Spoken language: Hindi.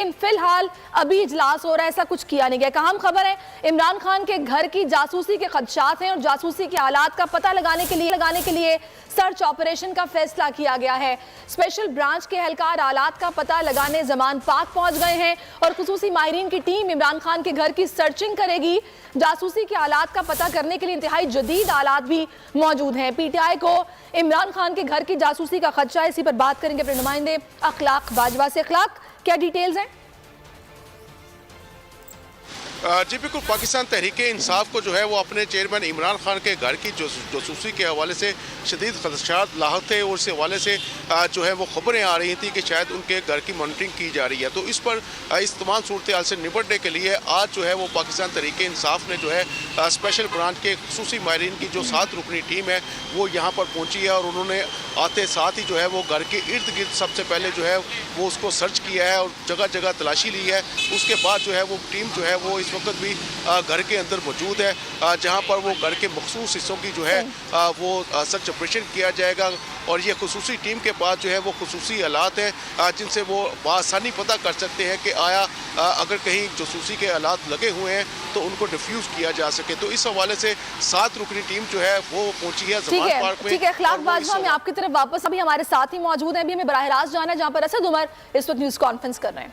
फिलहाल अभी इजलास हो रहा है, ऐसा कुछ किया नहीं गया। अहम खबर है, इमरान खान के घर की जासूसी के खदशात हैं और जासूसी के हालात का पता लगाने के लिए सर्च ऑपरेशन का फैसला किया गया है। स्पेशल ब्रांच के एहलकार हालात का पता लगाने जमान पाक पहुंच गए हैं और खुसूसी माहिरीन की टीम इमरान खान के घर की सर्चिंग करेगी। जासूसी के हालात का पता करने के लिए इंतहाई जदीद आलात भी मौजूद हैं। पीटीआई को इमरान खान के घर की जासूसी का खदशा है, इसी पर बात करेंगे अपने नुमाइंदे अखलाक बाजवा से। अखलाक, क्या डिटेल्स हैं? जी बिल्कुल, पाकिस्तान तहरीक इंसाफ को जो है वो अपने चेयरमैन इमरान खान के घर की जासूसी के हवाले से शदीद खदशात लाहक थे और इस हवाले से जो है वो खबरें आ रही थी कि शायद उनके घर की मॉनिटरिंग की जा रही है। तो इस पर इस तमाम सूरत हाल से निपटने के लिए आज जो है वो पाकिस्तान तहरीक इंसाफ ने जो है स्पेशल ब्रांच के खुसूसी माहिरीन की जो 7 रुकनी टीम है वो यहाँ पर पहुँची है और उन्होंने आते साथ ही जो है वो घर के इर्द गिर्द सबसे पहले जो है वो उसको सर्च किया है और जगह जगह तलाशी ली है। उसके बाद जो है वो टीम जो है वो इस वक्त भी घर के अंदर मौजूद है, जहां पर वो घर के मखसूस हिस्सों की जो है वो सर्च ऑपरेशन किया जाएगा और ये खुसूसी टीम के पास जो है वो खुसूसी हालात हैं जिनसे वो बआसानी पता कर सकते हैं कि आया अगर कहीं जासूसी के हालात लगे हुए हैं तो उनको डिफ्यूज़ किया जा सके। तो इस हवाले से 7 रुकनी टीम जो है वो पहुंची है जमान पार्क में। ठीक है अखलाक बाजवा, मैं आपकी तरफ वापस, अभी हमारे साथ ही मौजूद हैं, अभी हमें बराह रास्त जाना है जहाँ पर असद उमर इस वक्त न्यूज़ कॉन्फ्रेंस कर रहे हैं।